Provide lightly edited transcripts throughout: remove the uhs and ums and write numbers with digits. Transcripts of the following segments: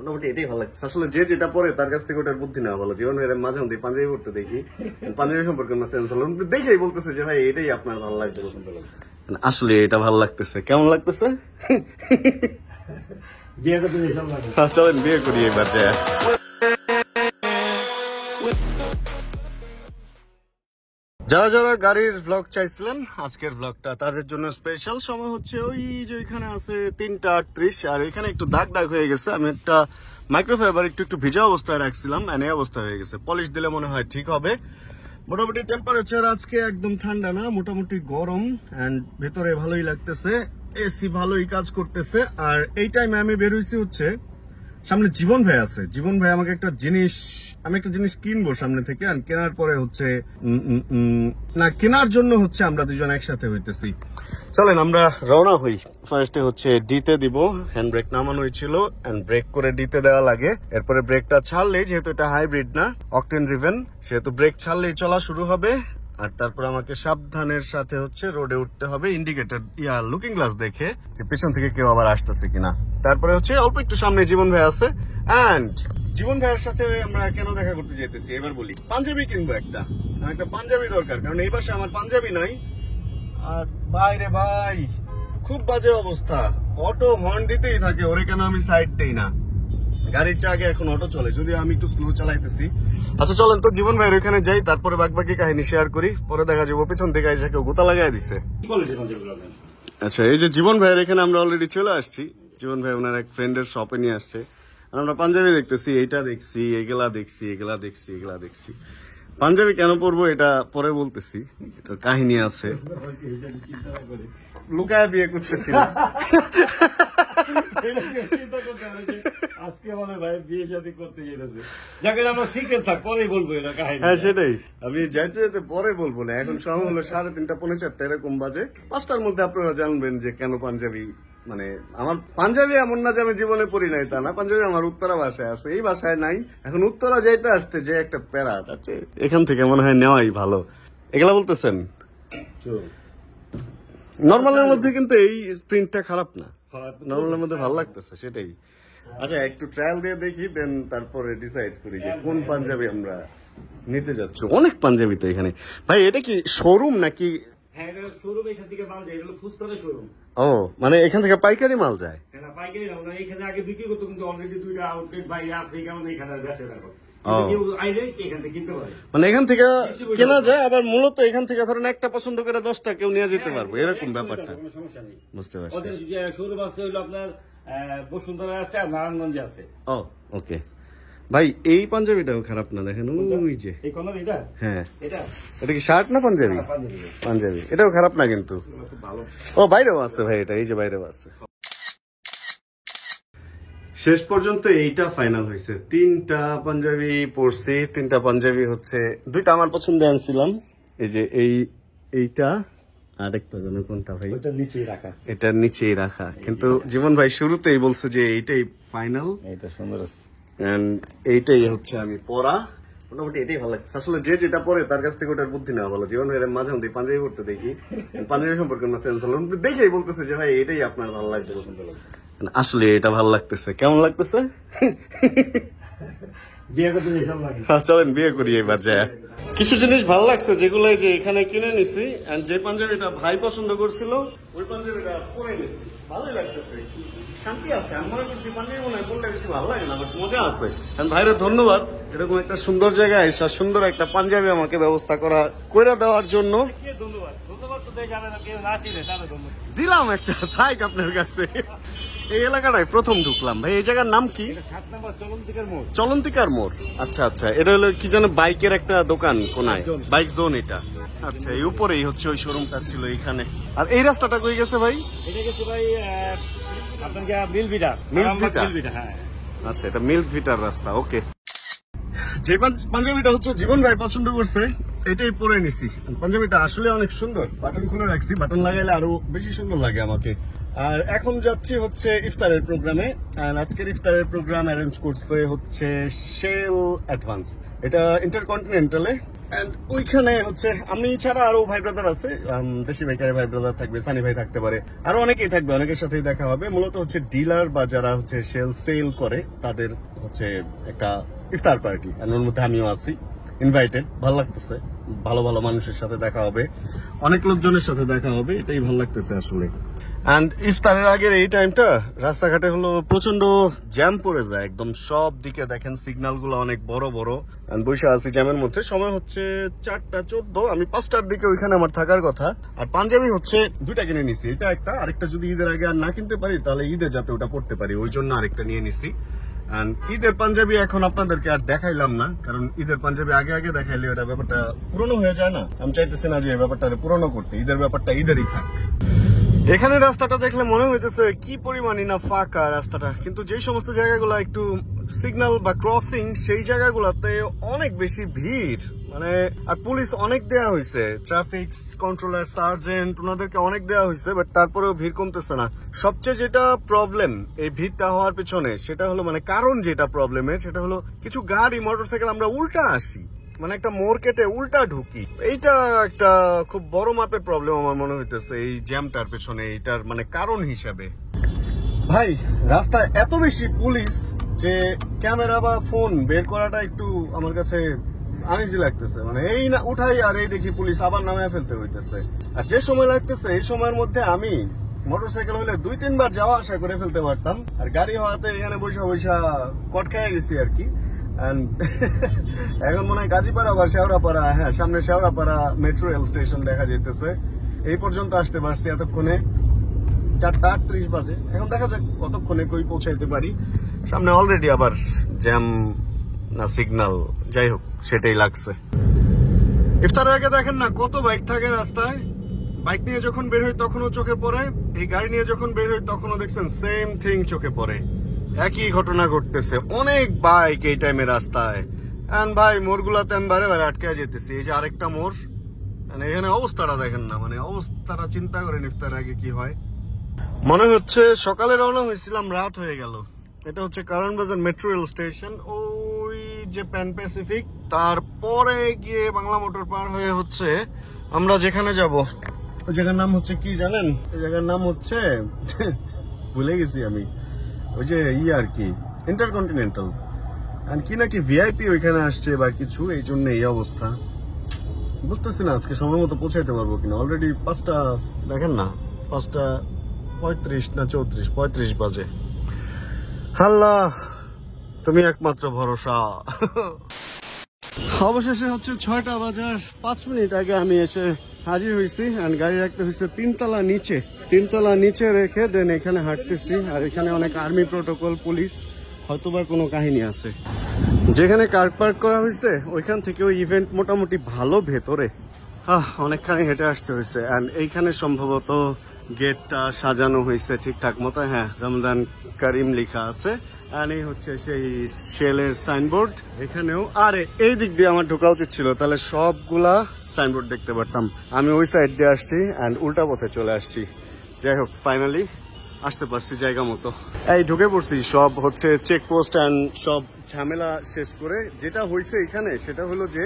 মোটামুটি এটাই ভালো লাগছে। আসলে যে যেটা পরে তার কাছ থেকে ওটার বুদ্ধি নেওয়া ভালো। জীবন ভাইয়ের মাঝে মধ্যে পাঞ্জাবি পড়তে দেখি, পাঞ্জাবি সম্পর্কে আমার সেন্স হলো, দেখেই বলতেছে যে ভাই এটাই আপনার ভালো লাগবে। আসলে এটা ভালো লাগতেছে। কেমন লাগতেছে? চলেন বিয়ে করি এবার যায়। যারা যারা গাড়ির ব্লগ চাইছিলেন আজকের ব্লগটা তাদের জন্য স্পেশাল। সময় হচ্ছে ওই যে এখানে আছে 3:38 আর এখানে একটু দাগ দাগ হয়ে গেছে। আমি একটা মাইক্রোফাইবার একটু ভিজা অবস্থায় রাখছিলাম, এই অবস্থা হয়ে গেছে। পলিশ দিলে মনে হয় ঠিক হবে। মোটামুটি টেম্পারেচার আজকে একদম ঠান্ডা না, মোটামুটি গরম, এন্ড ভেতরে ভালোই লাগতেছে, এসি ভালোই কাজ করতেছে। আর এই টাইমে আমি বের হইছি হচ্ছে সামনে জীবন ভাই আছে। জীবন ভাই আমাকে আমি একটা জিনিস কিনবো সামনে থেকে, আর কেনার পরে হচ্ছে না কেনার জন্য হচ্ছে আমরা দুজন একসাথে হইতেছি। চলেন আমরা রওনা হই। ফার্স্টে হচ্ছে ডিতে দিব, হ্যান্ড ব্রেক নামানো হয়েছিল, হ্যান্ড ব্রেক করে ডিতে দেওয়া লাগে। এরপরে ব্রেকটা ছাড়লেই, যেহেতু এটা হাইব্রিড না অকটেন ড্রিভেন, সেহেতু ব্রেক ছাড়লেই চলা শুরু হবে। আর তারপর আমাকে সাবধানের সাথে হচ্ছে রোডে উঠতে হবে, ইন্ডিকেটর লুকিং গ্লাস দেখে যে পেছন থেকে কেউ আবার আসতেছে কিনা। তারপরে হচ্ছে অল্প একটু সামনে জীবন ভাই আছে, এন্ড জীবন ভাইয়ের সাথে আমরা কেন দেখা করতে যেতেছি এবার বলি। পাঞ্জাবি কিনবো একটা পাঞ্জাবি দরকার, কারণ এই পাশে আমার পাঞ্জাবি নাই। আর বাইরে ভাই খুব বাজে অবস্থা, অটো হর্ন দিতেই থাকে, ওরে কেন আমি সাইড দেই না। গাড়ির চাগে এখন অটো চলে, যদিও আমি একটু স্লো চালাইতেছি। আচ্ছা চলেন তো জীবন ভাইয়ের ওখানে যাই, তারপরে বাকি কাহিনী শেয়ার করি। পরে দেখা যাবো পেছন থেকে এসে কেউ গোতা লাগাই দিছে। আচ্ছা এই যে জীবন ভাইয়ের এখানে আমরা অলরেডি চলে আসছি। জীবন ভাই ওনার এক ফ্রেন্ডের শপে নিয়ে আসছে। আমরা পাঞ্জাবি দেখতেছি, এইটা দেখছি, এগুলা দেখছি। পাঞ্জাবি কেন পরবো এটা পরে বলতেছি, এটার কাহিনী আছে। লুকায় বিয়ে করতেছি না। আজকে মানে ভাই বিয়ে শাদী করতে যেতেছে, যাকে আমরা সিক্রেট থাক পরেই বলবো এটা কাহিনী। হ্যাঁ সেটাই, আমি যেতে পরে বলবো না। এখন সময় হলো 3:30 পৌনে 4 এরকম বাজে। 5টার মধ্যে আপনারা জানবেন যে কেন পাঞ্জাবি, মানে আমার পাঞ্জাবি এমন না যে আমি জীবনে পরি নাই তা না, পাঞ্জাবি আমার উত্তরা ভাষায় আছে, এই ভাষায় নাই। এখন উত্তরা যাইতে আসতে যে একটা প্যারা, আছে এখান থেকে মনে হয় নেওয়াই ভালো। এগুলা বলতেছেন নর্মালের মধ্যে, কিন্তু এই প্রিন্টটা খারাপ না, নর্মালের মধ্যে ভালো লাগতেছে সেটাই। আচ্ছা একটু ট্রায়াল দিয়ে দেখি, দেন তারপরে ডিসাইড করি যে কোন পাঞ্জাবি আমরা নিতে যাচ্ছি। অনেক পাঞ্জাবি তো এখানে ভাই। এটা কি শোরুম নাকি? হ্যাঁ এটা শোরুম, এখান থেকে মাল যায়, এটা ফুস্তরের শোরুম। ও মানে এখান থেকে পাইকারি মাল যায়? হ্যাঁ না পাইকারি না, আমরা এখানে আগে বিক্রি করতো, কিন্তু অলরেডি 2টা আউটলেট বাইরে আছে, এই কারণে এখানে আর বেচে রাখো। মানে এখান থেকে কেনা যায়, আবার মূলত এখান থেকে ধরেন একটা পছন্দ করে 10টা কেউ নিয়ে যেতে পারবো, এরকম ব্যাপারটা। বুঝতে পারছি। শোরুম আছে হইলো আপনার বসুন্ধরা আছে আর নারায়ণগঞ্জে আছে। ও ওকে ভাই, এই পাঞ্জাবিটাও খারাপ না, দেখেন ওই যে। হ্যাঁ এটা কি শার্ট না পাঞ্জাবি? পাঞ্জাবি, এটাও খারাপ না কিন্তু। ও বাইরেও আছে ভাই, এটা এই যে বাইরেও আছে। শেষ পর্যন্ত এইটা ফাইনাল হয়েছে। 3টা পাঞ্জাবি পরছি, 3টা পাঞ্জাবি হচ্ছে 2টা আমার পছন্দ আনছিলাম, এই যে এইটা আরেকটা যেন কোনটা ভাই, এটার নিচেই রাখা। কিন্তু জীবন ভাই শুরুতেই বলছে যে এইটাই ফাইনাল, এটা সুন্দর আছে, এইটাই হচ্ছে আমি পরা। মোটামুটি এটাই ভালো লাগছে। আসলে যে যেটা পরে তার কাছ থেকে ওটার বুদ্ধি নেওয়া ভালো। জীবন ভাইয়ের মাঝে মধ্যে পাঞ্জাবি পড়তে দেখি, পাঞ্জাবি সম্পর্কে আমার সেন্স হলো, দেখেই বলতেছে যে ভাই এটাই আপনার ভালো লাগবে। আসলে এটা ভালো লাগতেছে। কেমন লাগতেছে? চলেন বিয়ে করি এবার যায়। কিছু জিনিস ভালো লাগছে যেগুলো যে এখানে কিনে নিছি, যে পাঞ্জাবিটা ভাই পছন্দ করছিল ওই পাঞ্জাবিটা পরে নিছি, ভালোই লাগতেছে, শান্তি আছে। আমি মনে করছি পাঞ্জাবি মনে হয় করলে বেশি ভালো লাগে না, বাট মজা আছে। ভাইরে ধন্যবাদ এরকম একটা সুন্দর জায়গায় এসে সুন্দর একটা পাঞ্জাবি আমাকে ব্যবস্থা করে দেওয়ার জন্য। দিলাম একটা থাইক আপনার কাছে। এই এলাকাটায় প্রথম ঢুকলাম ভাই। এই জায়গার নাম কি? চলন্তিকার মোড়। আচ্ছা আচ্ছা, এটা হলো কি যেন বাইকের একটা দোকান কোনায়, বাইক জোন এটা। আচ্ছা এই উপরেই হচ্ছে ওই শোরুমটা ছিল এখানে। আর এই রাস্তাটা কই গেছে ভাই? এটা গেছে ভাই আপনার মিল্ক ভিটা। হ্যাঁ আচ্ছা এটা মিল্ক ভিটার রাস্তা। ওকে, যে পাঞ্জাবিটা হচ্ছে জীবন ভাই পছন্দ করছে এটাই পরে নিছি। পাঞ্জাবিটা আসলে অনেক সুন্দর, বাটন খুলে রাখছি, বাটন লাগাইলে আরো বেশি সুন্দর লাগে আমাকে। আর এখন যাচ্ছি হচ্ছে ইফতারের প্রোগ্রামে। আর আজকের ইফতারের প্রোগ্রাম অ্যারেঞ্জ করছে হচ্ছে শেল অ্যাডভান্স। এটা ইন্টারকন্টিনেন্টালে And ওইখানে হচ্ছে আমি ছাড়া আরো ভাই ব্রাদার আছে, দেশি বাইকারের ভাই ব্রাদার থাকবে, সানি ভাই থাকতে পারে, আরো অনেকেই থাকবে, অনেকের সাথেই দেখা হবে। মূলত হচ্ছে ডিলার বা যারা হচ্ছে সেল করে তাদের হচ্ছে একটা ইফতার পার্টি, ওর মধ্যে আমিও আছি ইনভাইটেড। ভালো লাগতেছে, ভালো ভালো মানুষের সাথে দেখা হবে, অনেক লোকজনের সাথে দেখা হবে, এটাই ভালো লাগতেছে আসলে। এন্ড ইফতারের আগের এই টাইমটা রাস্তাঘাটে হলো প্রচন্ড জ্যাম পড়ে যায়, একদম সব দিকে দেখেন সিগন্যাল গুলো অনেক বড় বড়। বসে আছি জ্যামের মধ্যে, সময় হচ্ছে 4:14, আমি 5টার দিকে ওইখানে আমার থাকার কথা। আর পাঞ্জাবি হচ্ছে 2টা কিনে নিছি, এটা একটা, আরেকটা যদি ঈদের আগে আর না কিনতে পারি তাহলে ঈদে যাতে ওটা পড়তে পারি, ওই জন্য আরেকটা নিয়ে নিছি। ঈদের পাঞ্জাবি এখন আপনাদেরকে আর দেখাইলাম না, কারণ ঈদের পাঞ্জাবি আগে আগে দেখাইলে ওটা ব্যাপারটা পুরনো হয়ে যায় না। আমি চাইতেছি না যে ব্যাপারটা পুরনো করতে, ঈদের ব্যাপারটা ঈদেরই থাক। এখানে রাস্তাটা দেখলে মনে হইতেছে কি পরিমাণই না ফাঁকা রাস্তাটা, কিন্তু যে সমস্ত জায়গাগুলো একটু সিগন্যাল বা ক্রসিং, সেই জায়গাগুলোতে অনেক বেশি ভিড়, মানে আর পুলিশ অনেক দেয়া হয়েছে, ট্রাফিক কন্ট্রোলার, সার্জেন্ট, ওনাদেরকে অনেক দেয়া হয়েছে, বাট তারপরেও ভিড় কমতেছে না। সবচেয়ে যেটা প্রবলেম এই ভিড়টা হওয়ার পিছনে, সেটা হলো মানে কারণ যেটা প্রবলেমের, সেটা হলো কিছু গাড়ি মোটরসাইকেল আমরা উল্টা আসি, মানে একটা মোড় কেটে উল্টা ঢুকি। এইটা একটা খুব বড় মাপের প্রবলেম আমার মনে হইতেছে এই জ্যামটার পেছনে, এইটার মানে কারণ হিসাবে। ভাই রাস্তায় এত বেশি পুলিশ যে ক্যামেরা বা ফোন বের করাটা একটু আমার কাছে আনইজি লাগতেছে, মানে এই না উঠাই আর এই দেখি পুলিশ আবার নামায় ফেলতে হইতেছে। আর যে সময় লাগতেছে এই সময়ের মধ্যে আমি মোটরসাইকেল হলে 2-3 বার যাওয়া আসা করে ফেলতে পারতাম, আর গাড়ি হওয়াতে এখানে বৈশা বৈশা কট খেয়ে গেছি আর কি। এখন মনে হয় গাজীপাড়া বা শেওড়াপাড়া, হ্যাঁ সামনে শেওড়াপাড়া মেট্রো রেল স্টেশন দেখা যাইতেছে। এই পর্যন্ত আসতে পারছি এতক্ষণে, 4:38 বাজে। এখন দেখা যাক কতক্ষণে কই পৌঁছাইতে পারি। সামনে অলরেডি আবার জ্যাম না সিগন্যাল, যাই হোক সেটাই লাগছে। ইফতারের আগে দেখেন না কত বাইক থাকে রাস্তায়, বাইক নিয়ে যখন বের হই তখনও চোখে পড়ে, এই গাড়ি নিয়ে যখন বের হই তখনও দেখছেন সেম থিং চোখে পড়ে, একই ঘটনা ঘটতেছে, অনেক বাইক এই টাইমে রাস্তায়। ভাই মোড়গুলাতে আমি বারে বারে আটকে যেতেছি, এই যে আরেকটা মোড়, মানে এখানে অবস্থাটা দেখেন না, মানে অবস্থাটা চিন্তা করেন ইফতারের আগে কি হয়। মনে হচ্ছে সকালে রওনা হয়েছিলাম, রাত হয়ে গেল। এটা হচ্ছে কারণ বাজার মেট্রো রেল স্টেশন, ওই যে প্যান প্যাসিফিক, তারপরে গিয়ে বাংলা মোটর পার হয়ে হচ্ছে আমরা যেখানে যাব। ওই জায়গার নাম হচ্ছে কি জানেন? ওই জায়গার নাম হচ্ছে ভুলে গেছি আমি, ওই যে আর কি ইন্টারকন্টিনেন্টাল, কি নাকি ভিআইপি ওইখানে আসছে বা কিছু, এই জন্য এই অবস্থা। বুঝতেছি না আজকে সময় মতো পৌঁছাইতে পারবো কিনা। অলরেডি 5টা দেখেন না, 5:35 না 35 বাজে। আল্লাহ তুমি একমাত্র ভরসা। অবশেষে হচ্ছে 6টা বাজার 5 মিনিট আগে আমি এসে হাজির হয়েছি, গাড়ি রাখতে হয়েছে 3তলা নিচে। 3তলা নিচে রেখে দেন এখানে হাঁটতেছি, আর এখানে অনেক আর্মি প্রোটোকল, পুলিশ, হয়তোবা কোনো কাহিনী আছে। যেখানে কার পার্ক করা হয়েছে ওইখান থেকে ওই ইভেন্ট মোটামুটি ভালো ভেতরে, অনেকখানি হেঁটে আসতে হয়েছে। এইখানে সম্ভবত গেটটা সাজানো হয়েছে ঠিকঠাক মতো, হ্যাঁ রমজান করিম লেখা আছে। এই হচ্ছে সেই শেলের সাইনবোর্ড এখানেও। আরে এই দিক দিয়ে আমার ঢোকা উচিত ছিল, তাহলে সবগুলা সাইনবোর্ড দেখতে পারতাম। আমি ওই সাইড দিয়ে আসছি অ্যান্ড উল্টা পথে চলে আসছি। যাই হোক ফাইনালি আসতে পারছি জায়গা মতো। এই ঢুকে পড়ছি, সব হচ্ছে চেকপোস্ট অ্যান্ড সব ঝামেলা শেষ করে। যেটা হয়েছে এখানে সেটা হলো যে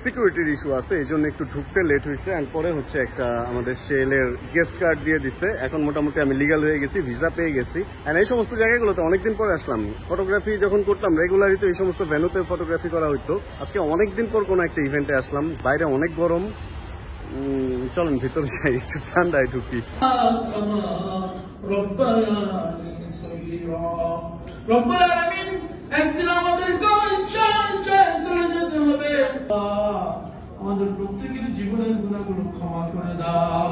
সিকিউরিটির ইস্যু আছে, এই জন্য একটু ঢুকতে লেট হয়েছে। অ্যান্ড পরে হচ্ছে একটা আমাদের শেলের গেস্ট কার্ড দিয়ে দিচ্ছে, এখন মোটামুটি আমি লিগাল হয়ে গেছি, ভিসা পেয়ে গেছি। অ্যান্ড এই সমস্ত জায়গাগুলোতে অনেকদিন পরে আসলাম। ফটোগ্রাফি যখন করতাম রেগুলারই তো এই সমস্ত ভেন্যুতে ফটোগ্রাফি করা হইতো, আজকে অনেকদিন পর কোনো একটা ইভেন্টে আসলাম। বাইরে অনেক গরম, চলেন ভিতরে যাই, একটু ঠান্ডায় ঢুকি। একদিন আমাদের আমাদের প্রত্যেকের জীবনের গুণাগুলো ক্ষমা করে দাও।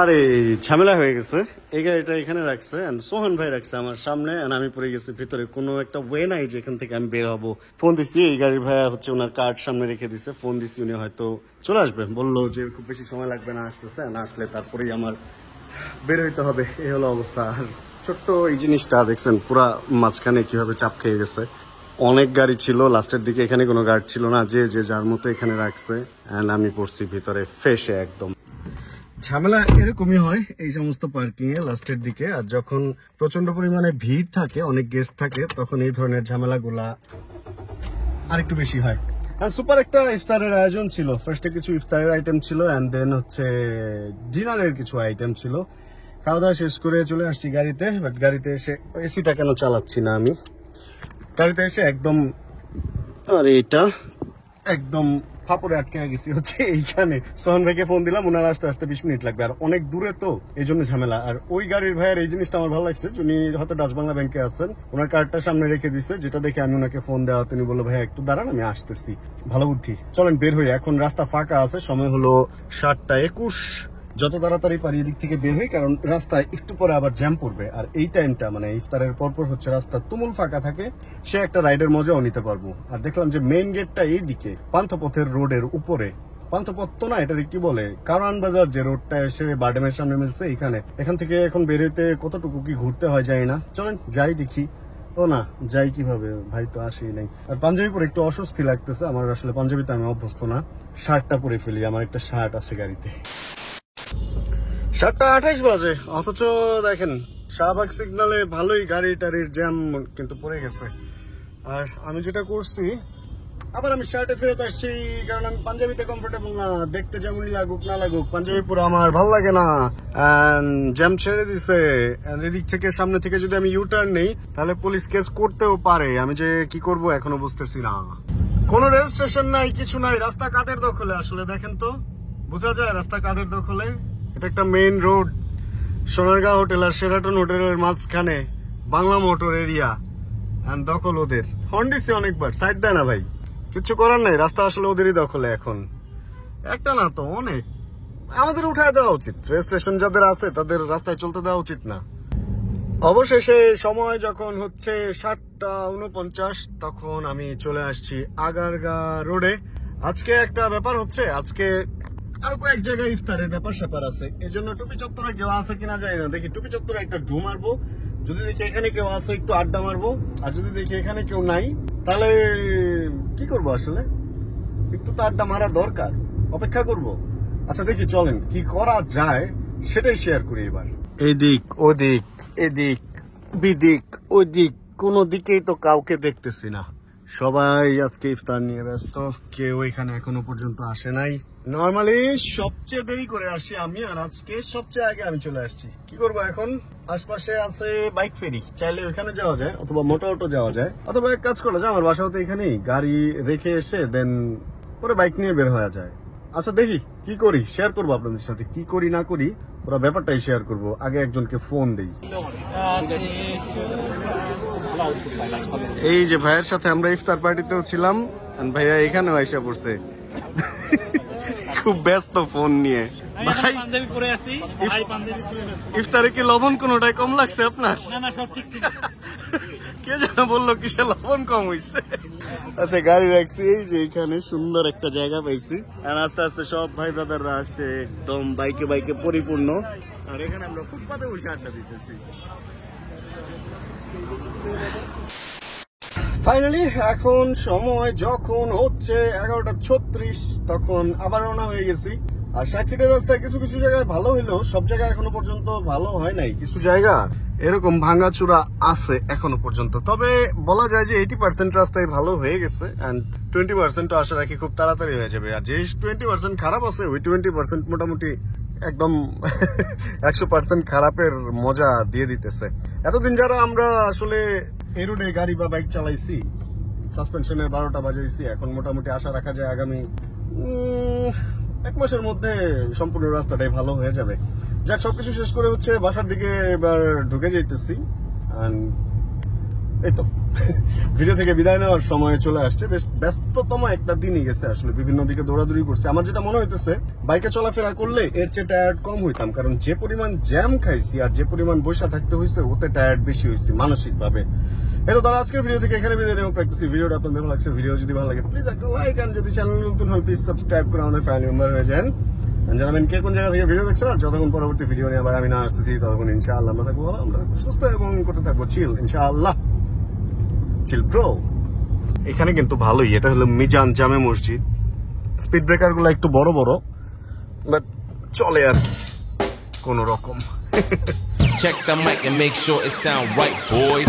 আরে ঝামেলা হয়ে গেছে, এই গাড়িটা এখানে রাখছে সোহান ভাই রাখছে আমার সামনে, আমি পড়ে গেছি ভিতরে। কোনো একটা ওয়ে নাই যেখান থেকে আমি বের হবো। ফোন দিচ্ছি, এই গাড়ির ভাইয়া হচ্ছে ওনার কার্ড সামনে রেখে দিচ্ছে, ফোন দিচ্ছি, উনি হয়তো চলে আসবে, বললো যে খুব বেশি সময় লাগবে না, আসতেছে, না আসলে তারপরেই আমার বের হইতে হবে। এই হলো অবস্থা। আর ছোট্ট এই জিনিসটা দেখছেন পুরা মাঝখানে কিভাবে চাপ খেয়ে গেছে। অনেক গাড়ি ছিল লাস্টের দিকে, এখানে কোনো গার্ড ছিল না, যে যার মতো এখানে রাখছে। আমি পড়ছি ভিতরে ফেসে একদম। ঝামেলা এরকমই হয় এই সমস্ত পার্কিং এ লাস্টের দিকে, আর যখন প্রচন্ড পরিমাণে ভিড় থাকে, অনেক গেস্ট থাকে, তখন এই ধরনের ঝামেলাগুলা আরেকটু বেশি হয়। সুপার একটা ইফতারের আয়োজন ছিল। ফার্স্টে কিছু ইফতারের আইটেম ছিল এন্ড দেন হচ্ছে ডিনারের কিছু আইটেম ছিল। খাওয়া দাওয়া শেষ করে চলে আসছি গাড়িতে, বাট গাড়িতে এসে এসিটা কেন চালাচ্ছি না আমি, গাড়িতে এসে একদম আরে এটা একদম ফাপড়ে আটকে গেছি হচ্ছে এইখানে। সোহন ভাইকে ফোন দিলাম, ওনার আসতে আসতে 20 মিনিট লাগবে, আর অনেক দূরে তো এই জন্য ঝামেলা। আর ওই গাড়ির ভাইয়ের এই জিনিসটা আমার ভালো লাগছে, উনি হয়তো ডাচ বাংলা ব্যাংকে আছেন, ওনার কার্ডটা সামনে রেখে দিচ্ছে, যেটা দেখে আমি ওনাকে ফোন দেওয়া, তিনি বললো ভাই একটু দাঁড়ান আমি আসতেছি। ভালো বুদ্ধি। চলেন বের হই, এখন রাস্তা ফাঁকা আছে, সময় হলো 7:21। যত তাড়াতাড়ি পারি এদিক থেকে বের হই, কারণ রাস্তায় একটু পরে আবার জ্যাম পড়বে। আর এই টাইমটা মানে ইফতারের পরপর হচ্ছে রাস্তা তুমুল ফাঁকা থাকে, সে একটা রাইডের মজাও নিতে পারবো। আর দেখলাম যে মেইন গেটটা এইদিকে পান্থপথের রোডের উপরে, পান্থপথ তো না, এটা কি বলে, কারওয়ান বাজার যে রোডটা এসে বারডেমের সামনে মিলছে এইখানে, এখান থেকে এখন বের হইতে কতটুকু কি ঘুরতে হয় যায় না। চলেন যাই দেখি। ও না, যাই কিভাবে, ভাই তো আসেই নাই। আর পাঞ্জাবি পরে একটু অস্বস্তি লাগতেছে আমার, আসলে পাঞ্জাবিতে আমি অভ্যস্ত না। শার্টটা পরে ফেলি, আমার একটা শার্ট আছে গাড়িতে। 7:28 বাজে, অথচ দেখেন শাহবাগ সিগনালে ভালোই গাড়ি টাড়ির জ্যাম কিন্তু পড়ে গেছে। আর আমি যেটা করছি, আবার আমি শার্টে ফেরত আসছি, কারণ আমি পাঞ্জাবিতে কমফোর্টেবল না। দেখতে যেমনই লাগুক না লাগুক, পাঞ্জাবি পুরো আমার ভালো লাগে না। জ্যাম ছেড়ে দিছে, এদিক থেকে সামনে থেকে যদি আমি ইউটার্ন নেই তাহলে পুলিশ কেস করতেও পারে। আমি যে কি করব এখনো বুঝতেছি না। কোনো রেজিস্ট্রেশন নাই, কিছু নাই, রাস্তা কাদের দখলে আসলে দেখেন তো, বোঝা যায় রাস্তা কাদের দখলে। এটা একটা মেইন রোড, সোনারগাঁও হোটেল আর শেরাটন হোটেলের মাঝখানে বাংলা মোটর এরিয়া, দখল ওদের। হর্ন দিচ্ছে অনেকবার, সাইড দেয় না ভাই, কিছু করার নাই, রাস্তা আসলে ওদেরই দখলে এখন। একটা না তো অনেক, আমাদের উঠায় দেওয়া উচিত, রেজিস্ট্রেশন যাদের আছে তাদের রাস্তায় চলতে দেওয়া উচিত না। অবশেষে সময় যখন হচ্ছে 7:49, তখন আমি চলে আসছি আগারগা রোডে। আজকে একটা ব্যাপার হচ্ছে, আজকে আরো কয়েক জায়গায় ইফতারের ব্যাপার স্যাপার আছে, এই জন্য টুপি চত্বরে কেউ আছে কিনা জানি না। দেখি টুপি চত্বরে একটা ঢু মারবো, যদি দেখি এখানে কেউ আছে একটু আড্ডা মারবো, আর যদি দেখি এখানে কেউ নাই তাহলে কি করবো, আসলে একটু তো আড্ডা মারা দরকার, অপেক্ষা করব। আচ্ছা দেখি চলেন কি করা যায় সেটাই শেয়ার করি এবার। এদিক ওদিক, এদিক বিদিক ওইদিক, কোনো দিকেই তো কাউকে দেখতেছি না, সবাই আজকে ইফতার নিয়ে ব্যস্ত, কেউ এখানে এখনো পর্যন্ত আসে নাই। নর্মালি সবচেয়ে দেরি করে আসি আমি, আর আজকে সবচেয়ে আগে আমি চলে আসছি। কি করবো এখন, আশপাশে আছে বাইক ফেরি, চাইলে ওইখানে যাওয়া যায়, অথবা মোটা অটো যাওয়া যায়, অথবা এক কাজ করা যায়, আমার বাসাও তো এখানেই, গাড়ি রেখে এসে দেন পরে বাইক নিয়ে বের হওয়া যায়। আচ্ছা দেখি কি করি, শেয়ার করবো আপনাদের সাথে, কি করি না করি পুরো ব্যাপারটাই শেয়ার করবো। আগে একজনকে ফোন দেই। এই যে ভাইয়ের সাথে আমরা ইফতার পার্টিতেও ছিলাম, ভাইয়া এখানেও আইসা পড়ছে, খুব ব্যস্ত ফোন নিয়ে। ভাই ইফতারে কি লবণ কোনোটাই কম লাগছে আপনার? কে যেন বললো কিসে লবণ কম হয়েছে। আচ্ছা গাড়ি রাখছি এই যে এখানে, সুন্দর একটা জায়গা পাইছি, আর আস্তে আস্তে সব ভাই ব্রাদাররা আসছে, একদম বাইকে বাইকে পরিপূর্ণ। আর এখানে আমরা ফুটপাতে বসে আড্ডা দিতেছি। ফাইনালি এখন সময় যখন হচ্ছে 11:36, তখন আবার রওনা হয়ে গেছি। আর 60 ফিটের রাস্তায় কিছু কিছু জায়গায় ভালো হইলেও সব জায়গায় এখনো পর্যন্ত ভালো হয় নাই, কিছু জায়গা এরকম ভাঙাচুরা আছে এখনো পর্যন্ত। তবে বলা যায় যে 80% রাস্তায় ভালো হয়ে গেছে, এন্ড 20% আশা রাখি খুব তাড়াতাড়ি হয়ে যাবে। আর যে 20% খারাপ আছে, ওই 20% মোটামুটি একদম 100% খারাপের মজা দিয়ে দিতেছে। এতদিন যারা আমরা আসলে এই রোডে গাড়ি বা বাইক চালাইছি, সাসপেনশনের 12টা বাজাইছি, এখন মোটামুটি আশা রাখা যায় আগামী 1 মাসের মধ্যে সম্পূর্ণ রাস্তাটাই ভালো হয়ে যাবে। যাক, সবকিছু শেষ করে হচ্ছে বাসার দিকে এবার ঢুকে যাইতেছি। এই তো ভিডিও থেকে বিদায় নেওয়ার সময় চলে আসছে। বেশ ব্যস্ততম একটা দিনই গেছে, আসলে বিভিন্ন দিকে দৌড়াদৌড়ি করছে। আমার যেটা মনে হইতেছে, বাইকে চলাফেরা করলে এর চেয়ে টায়ার্ড কম হইতাম, কারণ যে পরিমাণ জ্যাম খাইছি আর যে পরিমাণ বসে থাকতে হয়েছে, ওতে টায়ার্ড বেশি হয়েছি মানসিক ভাবে। এই তো তারা আজকের ভিডিও থেকে এখানে বিদায় নেওয়া প্র্যাকটিস। ভিডিওটা আপনাদের ভালো লাগছে, ভিডিও যদি ভালো লাগে প্লিজ একটা লাইক, আর যদি চ্যানেল নতুন হয় প্লিজ সাবস্ক্রাইব করে আমাদের ফ্যামিলি মেম্বার হয়ে যান। জানাবেন কে কোন জায়গা থেকে ভিডিও দেখছেন, আর যতক্ষণ পরবর্তী ভিডিও নিয়ে আবার আমি না আসতেছি ততক্ষণ ইনশাআল্লাহ আমরা থাকবো ভালো, আমরা সুস্থ এবং করতে থাকবো চিল, ইনশাআল্লাহ চিল ব্রো। এখানে কিন্তু ভালোই, এটা হলো মিজান জামে মসজিদ। স্পিড ব্রেকার গুলো একটু বড় বড়, বাট চলে আর কোন রকম। Check the mic and make sure it sound right, boys.